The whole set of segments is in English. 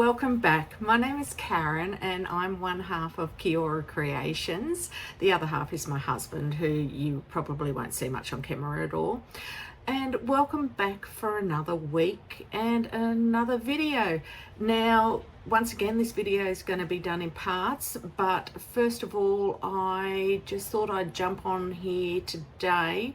welcome back. My name is Karen and I'm one half of Kiora Creations. The other half is my husband, who you probably won't see much on camera at all. And welcome back for another week and another video. Now, once again, this video is going to be done in parts, but first of all, I just thought I'd jump on here today.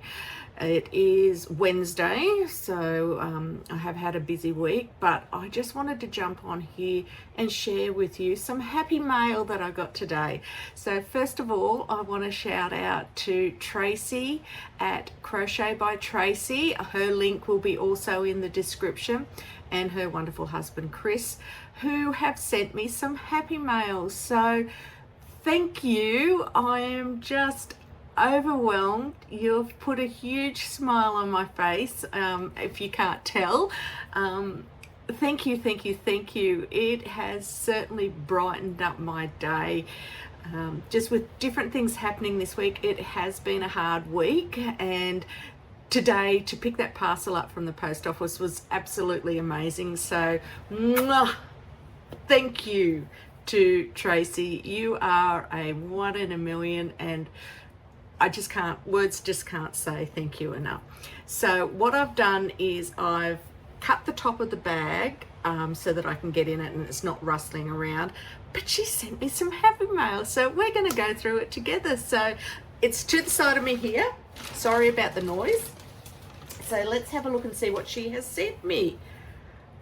It is Wednesday, so I have had a busy week, but I just wanted to jump on here and share with you some happy mail that I got today. So first of all, I want to shout out to Tracy at Crochet by Tracy. Her link will be also in the description, and her wonderful husband Chris, who have sent me some happy mail. So thank you. I am just overwhelmed. You've put a huge smile on my face, if you can't tell. Thank you, thank you, thank you. It has certainly brightened up my day. Just with different things happening this week, it has been a hard week, and today to pick that parcel up from the post office was absolutely amazing. So mwah, thank you to Tracy. You are a one in a million, and I just can't, words just can't say thank you enough. So what I've done is I've cut the top of the bag so that I can get in it and it's not rustling around. But she sent me some happy mail, so we're going to go through it together. So it's to the side of me here. Sorry about the noise. So let's have a look and see what she has sent me.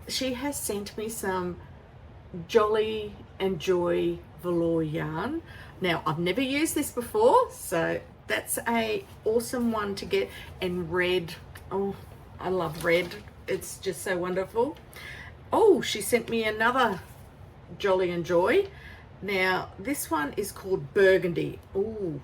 She has sent me some Jolly and Joy velour yarn. Now, I've never used this before, so that's a awesome one to get. And red, oh, I love red. It's just so wonderful. Oh, she sent me another Jolly and Joy. Now, this one is called Burgundy. Oh,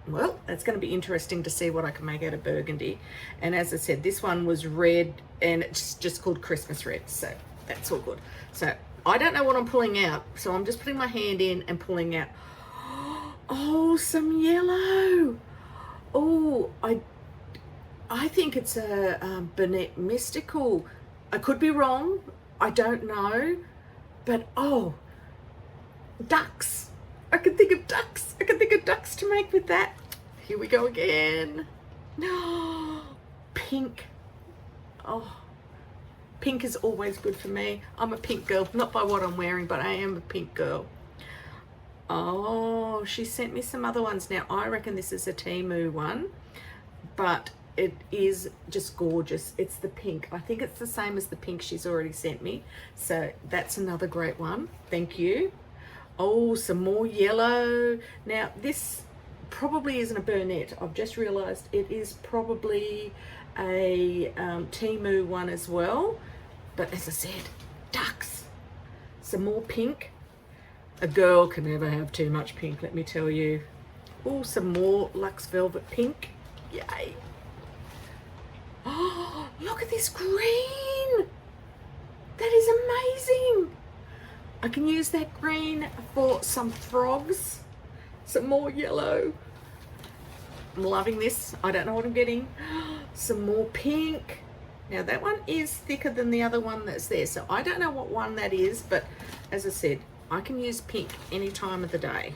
well, that's going to be interesting to see what I can make out of burgundy. And as I said, this one was red, and it's just called Christmas red, so that's all good. So I don't know what I'm pulling out, so I'm just putting my hand in and pulling out. Oh, some yellow. Oh, I think it's a Bernette Mystical. I could be wrong. I don't know. But oh, ducks. I can think of ducks. I can think of ducks to make with that. Here we go again. No, pink. Oh, pink is always good for me. I'm a pink girl, not by what I'm wearing, but I am a pink girl. Oh, she sent me some other ones. Now, I reckon this is a Temu one, but it is just gorgeous. It's the pink. I think it's the same as the pink she's already sent me. So that's another great one. Thank you. Oh, some more yellow. Now, this probably isn't a Bernette. I've just realized it is probably a Temu one as well. But as I said, ducks. Some more pink. A girl can never have too much pink, let me tell you. Oh, some more Luxe Velvet pink. Yay. Oh, look at this green. That is amazing. I can use that green for some frogs. Some more yellow. I'm loving this. I don't know what I'm getting. Some more pink. Now that one is thicker than the other one that's there, so I don't know what one that is, but as I said, I can use pink any time of the day.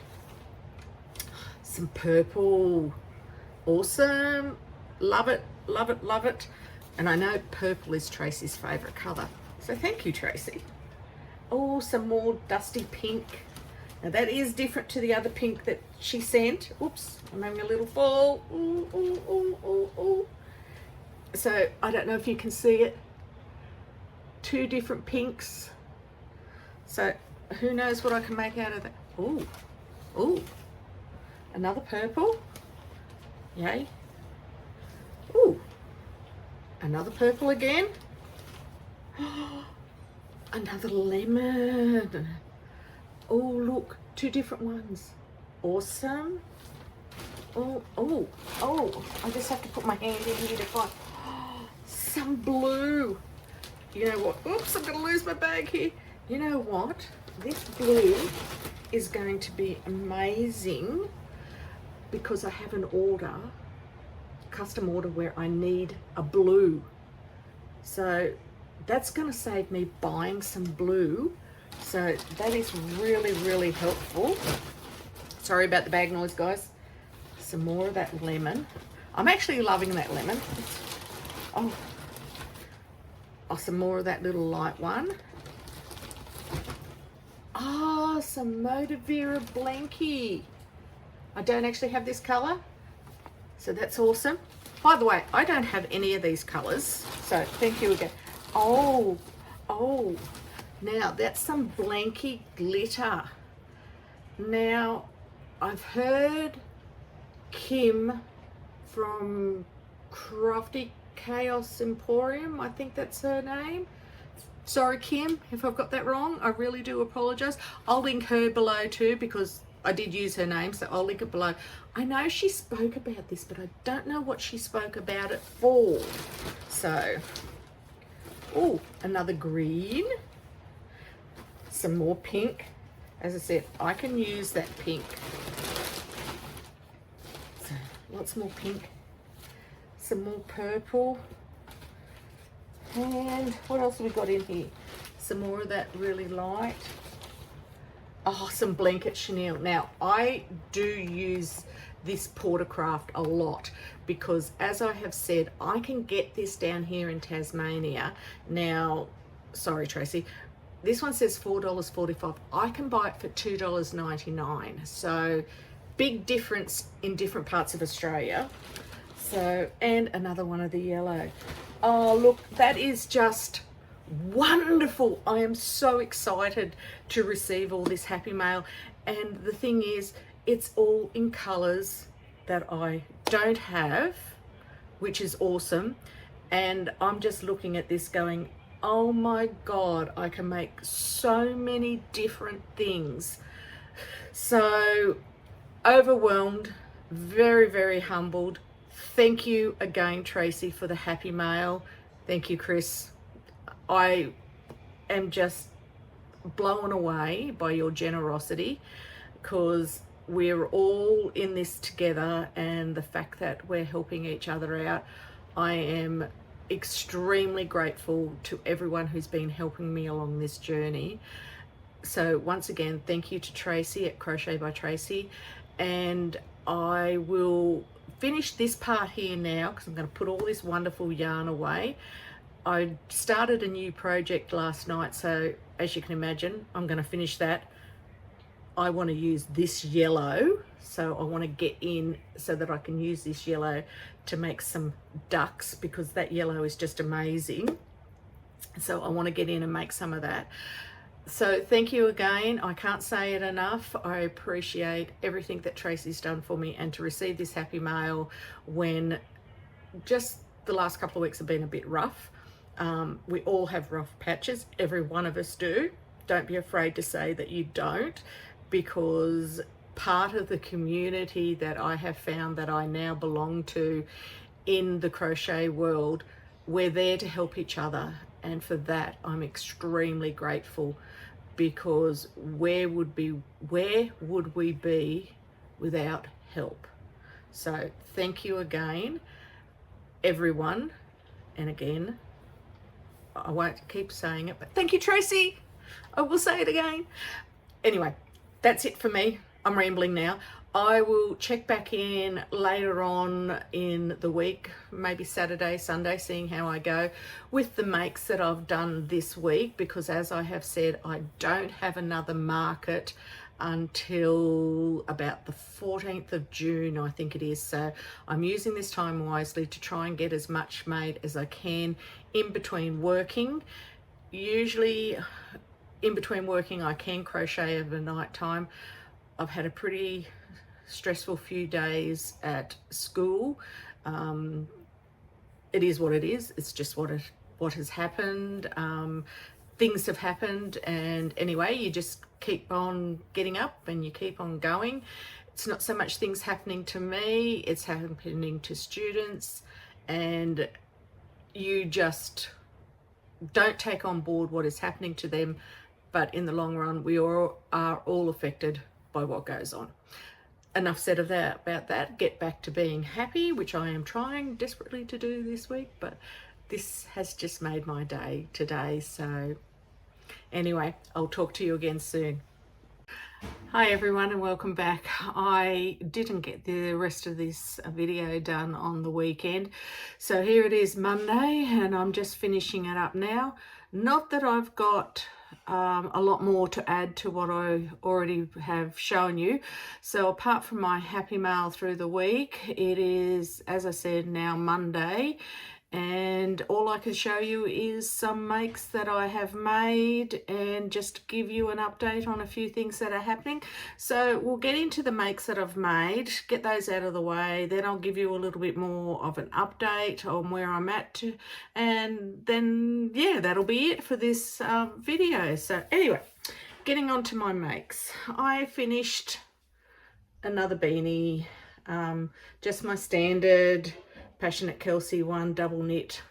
Some purple. Awesome. Love it, love it, love it. And I know purple is Tracy's favorite color, so thank you, Tracy. Oh, some more dusty pink. Now that is different to the other pink that she sent. Oops, I'm having a little fall. Ooh, ooh, ooh, ooh, ooh. So I don't know if you can see it. Two different pinks. So who knows what I can make out of that. Ooh, ooh, another purple. Yay. Ooh, another purple again. Another lemon. Oh, look, two different ones. Awesome. Oh, oh, oh, I just have to put my hand in here to find some blue. You know what? Oops, I'm going to lose my bag here. You know what? This blue is going to be amazing because I have an order, custom order, where I need a blue. So that's going to save me buying some blue So that is really, really helpful. Sorry about the bag noise, guys. Some more of that lemon. I'm actually loving that lemon. Oh, some more of that little light one. Oh, some Motivera Blankie. I don't actually have this color, so that's awesome. By the way, I don't have any of these colors, so thank you again. Oh, now that's some Blankie glitter. Now, I've heard Kim from Crafty Chaos Emporium, I think that's her name. Sorry, Kim, if I've got that wrong, I really do apologize. I'll link her below too, because I did use her name, so I'll link it below. I know she spoke about this, but I don't know what she spoke about it for. So, oh, another green. Some more pink. As I said, I can use that pink. So, lots more pink. Some more purple. And what else have we got in here? Some more of that really light. Oh, some blanket chenille. Now, I do use this Portercraft a lot because, as I have said, I can get this down here in Tasmania. Now, sorry, Tracy, this one says $4.45. I can buy it for $2.99. So, big difference in different parts of Australia. So, and another one of the yellow. Oh, look, that is just wonderful. I am so excited to receive all this happy mail. And the thing is, it's all in colors that I don't have, which is awesome. And I'm just looking at this going, oh my God, I can make so many different things. So overwhelmed, very, very humbled. Thank you again, Tracy, for the happy mail. Thank you, Chris. I am just blown away by your generosity, because we're all in this together, and the fact that we're helping each other out. I am extremely grateful to everyone who's been helping me along this journey. So once again, thank you to Tracy at Crochet by Tracy, and I will finish this part here now because I'm going to put all this wonderful yarn away. I started a new project last night, so as you can imagine, I'm going to finish that. I want to use this yellow, so I want to get in so that I can use this yellow to make some ducks, because that yellow is just amazing. So I want to get in and make some of that. So thank you again. I can't say it enough. I appreciate everything that Tracy's done for me, and to receive this happy mail when just the last couple of weeks have been a bit rough. We all have rough patches. Every one of us do. Don't be afraid to say that you don't, because part of the community that I have found that I now belong to in the crochet world, we're there to help each other. And for that, I'm extremely grateful, because where would we be without help? So thank you again, everyone. And again, I won't keep saying it, but thank you, Tracy. I will say it again. Anyway, that's it for me. I'm rambling now. I will check back in later on in the week, maybe Saturday, Sunday, seeing how I go with the makes that I've done this week, because as I have said, I don't have another market until about the 14th of June, I think it is. So I'm using this time wisely to try and get as much made as I can in between working. Usually in between working, I can crochet over night time. I've had a pretty stressful few days at school. It is what it is. It's just what has happened. Things have happened, and anyway, you just keep on getting up and you keep on going. It's not so much things happening to me, it's happening to students, and you just don't take on board what is happening to them. But in the long run, we all are all affected by what goes on. Enough said about that. Get back to being happy, which I am trying desperately to do this week, but this has just made my day today. So Anyway, I'll talk to you again soon. Hi everyone and welcome back. I didn't get the rest of this video done on the weekend, so here it is Monday and I'm just finishing it up now. Not that I've got a lot more to add to what I already have shown you. So apart from my happy mail through the week, it is, as I said, now Monday, and all I can show you is some makes that I have made and just give you an update on a few things that are happening. So we'll get into the makes that I've made, get those out of the way, then I'll give you a little bit more of an update on where I'm at, and then yeah, that'll be it for this video. So anyway, getting on to my makes. I finished another beanie, just my standard Passionate Kelsey one double knit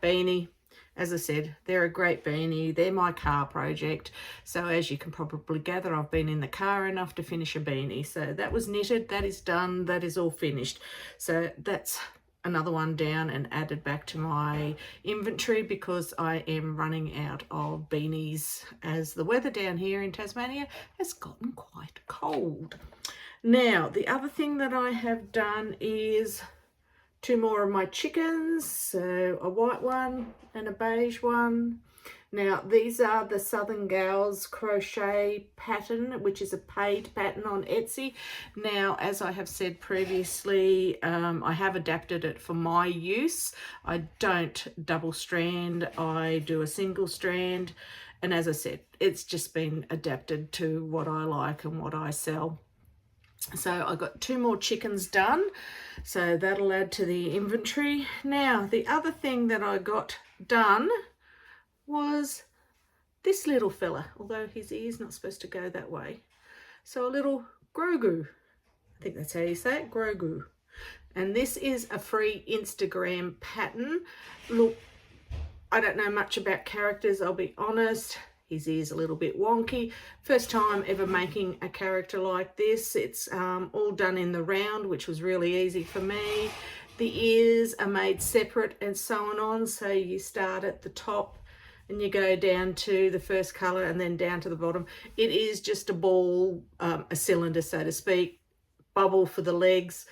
beanie. As I said, they're a great beanie. They're my car project. So as you can probably gather, I've been in the car enough to finish a beanie. So that was knitted, that is done, that is all finished. So that's another one down and added back to my inventory because I am running out of beanies as the weather down here in Tasmania has gotten quite cold. Now, the other thing that I have done is 2 more of my chickens, so a white one and a beige one. Now, these are the Southern Gals crochet pattern, which is a paid pattern on Etsy. Now, as I have said previously, I have adapted it for my use. I don't double strand, I do a single strand. And as I said, it's just been adapted to what I like and what I sell. So I got 2 more chickens done, so that'll add to the inventory. Now, the other thing that I got done was this little fella, although his ear's not supposed to go that way. So a little Grogu, I think that's how you say it, Grogu. And this is a free Instagram pattern. Look, I don't know much about characters, I'll be honest. His ear's a little bit wonky. First time ever making a character like this. It's all done in the round, which was really easy for me. The ears are made separate and so on. So you start at the top and you go down to the first colour and then down to the bottom. It is just a ball, a cylinder, so to speak, bubble for the legs.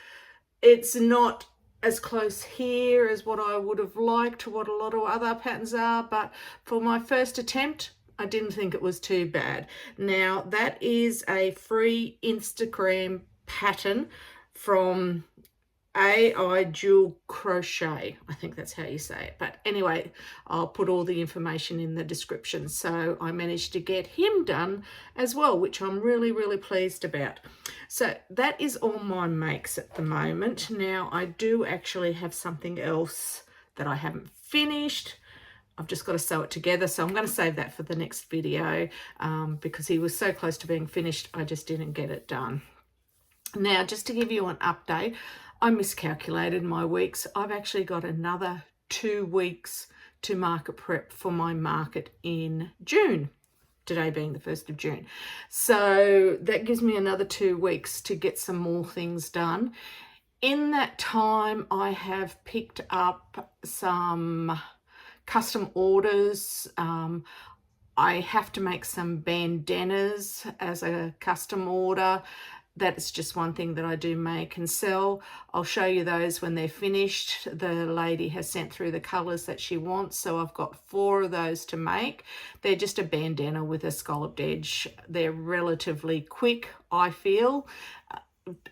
It's not as close here as what I would have liked, what a lot of other patterns are, but for my first attempt, I didn't think it was too bad. Now, that is a free Instagram pattern from AI Jewel Crochet. I think that's how you say it. But anyway, I'll put all the information in the description. So I managed to get him done as well, which I'm really, really pleased about. So that is all my makes at the moment. Now, I do actually have something else that I haven't finished. I've just got to sew it together, so I'm going to save that for the next video because he was so close to being finished, I just didn't get it done. Now, just to give you an update, I miscalculated my weeks. I've actually got another 2 weeks to market prep for my market in June, today being the 1st of June. So that gives me another 2 weeks to get some more things done. In that time, I have picked up some custom orders. I have to make some bandanas as a custom order. That's just one thing that I do make and sell. I'll show you those when they're finished. The lady has sent through the colors that she wants, so I've got 4 of those to make. They're just a bandana with a scalloped edge. They're relatively quick, I feel,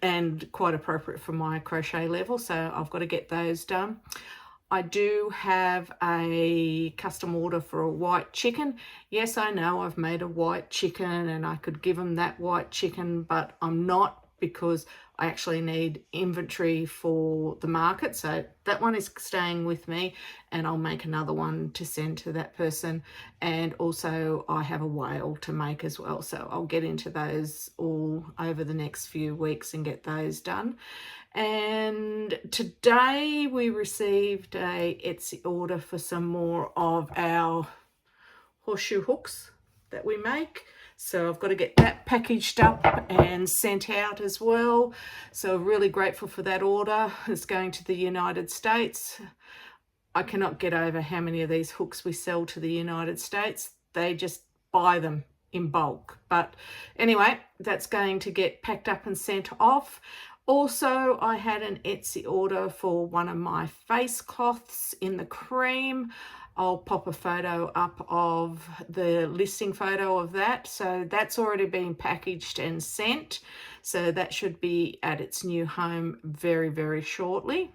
and quite appropriate for my crochet level, so I've got to get those done. I do have a custom order for a white chicken. Yes, I know I've made a white chicken and I could give them that white chicken, but I'm not, because I actually need inventory for the market. So that one is staying with me, and I'll make another one to send to that person. And also I have a whale to make as well. So I'll get into those all over the next few weeks and get those done. And today we received a Etsy order for some more of our horseshoe hooks that we make. So I've got to get that packaged up and sent out as well. So really grateful for that order. It's going to the United States. I cannot get over how many of these hooks we sell to the United States. They just buy them in bulk. But anyway, that's going to get packed up and sent off. Also, I had an Etsy order for one of my face cloths in the cream. I'll pop a photo up of the listing photo of that. So that's already been packaged and sent. So that should be at its new home very, very shortly.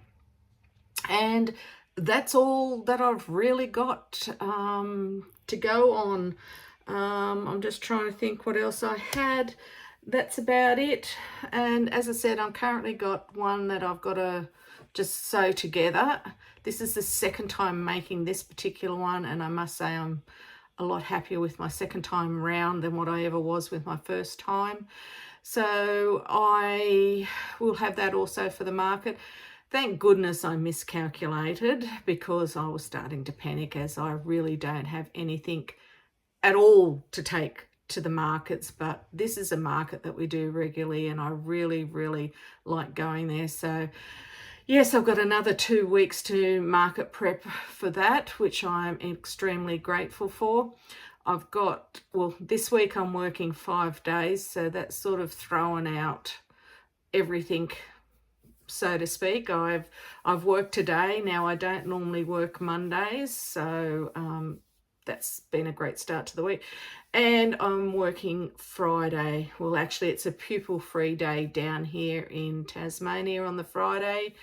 And that's all that I've really got to go on. I'm just trying to think what else I had. That's about it. And as I said, I'm currently got one that I've got to just sew together. This is the second time making this particular one, and I must say I'm a lot happier with my second time round than what I ever was with my first time. So I will have that also for the market. Thank goodness I miscalculated, because I was starting to panic, as I really don't have anything at all to take to the markets. But this is a market that we do regularly, and I really, really like going there. So yes, I've got another 2 weeks to market prep for that, which I'm extremely grateful for. I've got, well, this week I'm working 5 days, so that's sort of throwing out everything, so to speak. I've worked today. Now, I don't normally work Mondays, so that's been a great start to the week. And I'm working Friday. Well, actually, it's a pupil-free day down here in Tasmania on the Friday,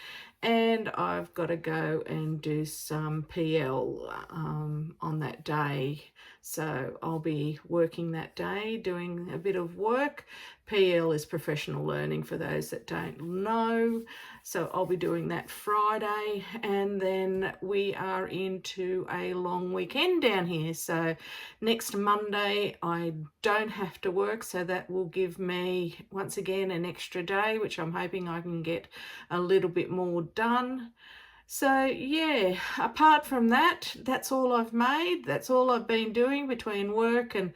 and I've got to go and do some PL on that day. So I'll be working that day, doing a bit of work. PL is professional learning, for those that don't know. So I'll be doing that Friday, and then we are into a long weekend down here. So next Monday I don't have to work, so that will give me once again an extra day, which I'm hoping I can get a little bit more done. So yeah, apart from that, that's all I've made. That's all I've been doing between work and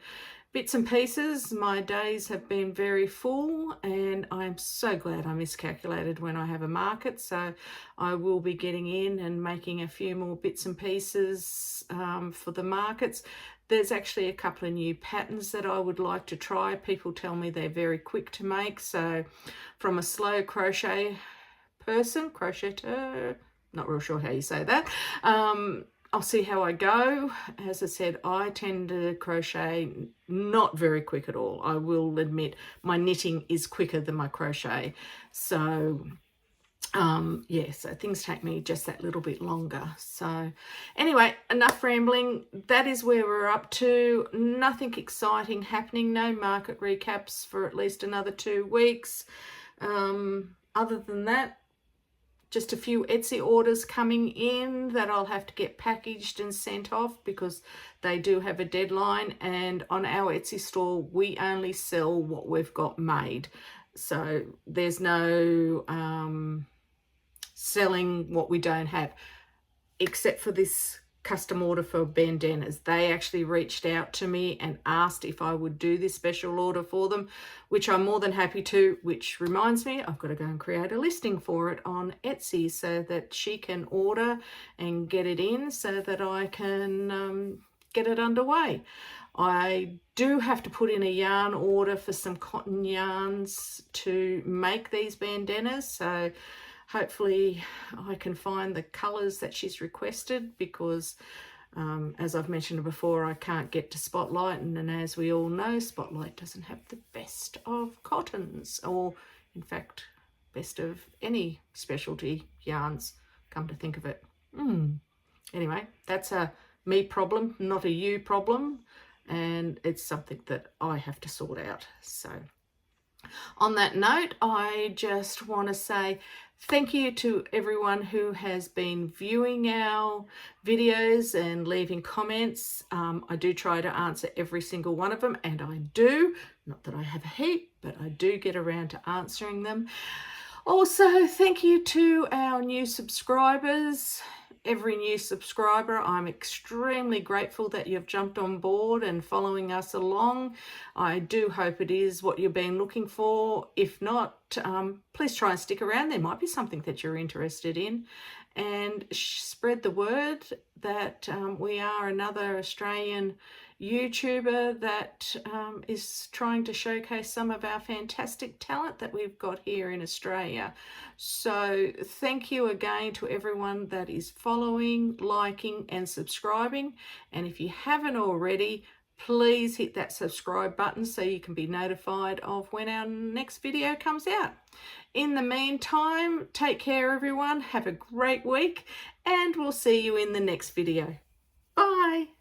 bits and pieces. My days have been very full, and I'm so glad I miscalculated when I have a market. So I will be getting in and making a few more bits and pieces for the markets. There's actually a couple of new patterns that I would like to try. People tell me they're very quick to make. So from a slow crochet person, crocheter, not real sure how you say that. I'll see how I go. As I said, I tend to crochet not very quick at all. I will admit my knitting is quicker than my crochet. So yeah, so things take me just that little bit longer. So anyway, enough rambling. That is where we're up to. Nothing exciting happening. No market recaps for at least another 2 weeks. Other than that, just a few Etsy orders coming in that I'll have to get packaged and sent off, because they do have a deadline. And on our Etsy store, we only sell what we've got made. So there's no selling what we don't have, except for this custom order for bandanas. They actually reached out to me and asked if I would do this special order for them, which I'm more than happy to, which reminds me, I've got to go and create a listing for it on Etsy so that she can order and get it in, so that I can get it underway. I do have to put in a yarn order for some cotton yarns to make these bandanas, so hopefully I can find the colours that she's requested, because as I've mentioned before, I can't get to Spotlight, and as we all know, Spotlight doesn't have the best of cottons, or in fact best of any specialty yarns, come to think of it. Anyway, that's a me problem, not a you problem, and it's something that I have to sort out. So on that note, I just want to say thank you to everyone who has been viewing our videos and leaving comments. I do try to answer every single one of them, and I do. Not that I have a heap, but I do get around to answering them. Also, thank you to our new subscribers. Every new subscriber, I'm extremely grateful that you've jumped on board and following us along. I do hope it is what you've been looking for. If not, please try and stick around. There might be something that you're interested in. and spread the word that we are another Australian YouTuber that is trying to showcase some of our fantastic talent that we've got here in Australia. So thank you again to everyone that is following, liking and subscribing. And if you haven't already, please hit that subscribe button so you can be notified of when our next video comes out. In the meantime, take care everyone, have a great week, and we'll see you in the next video. Bye!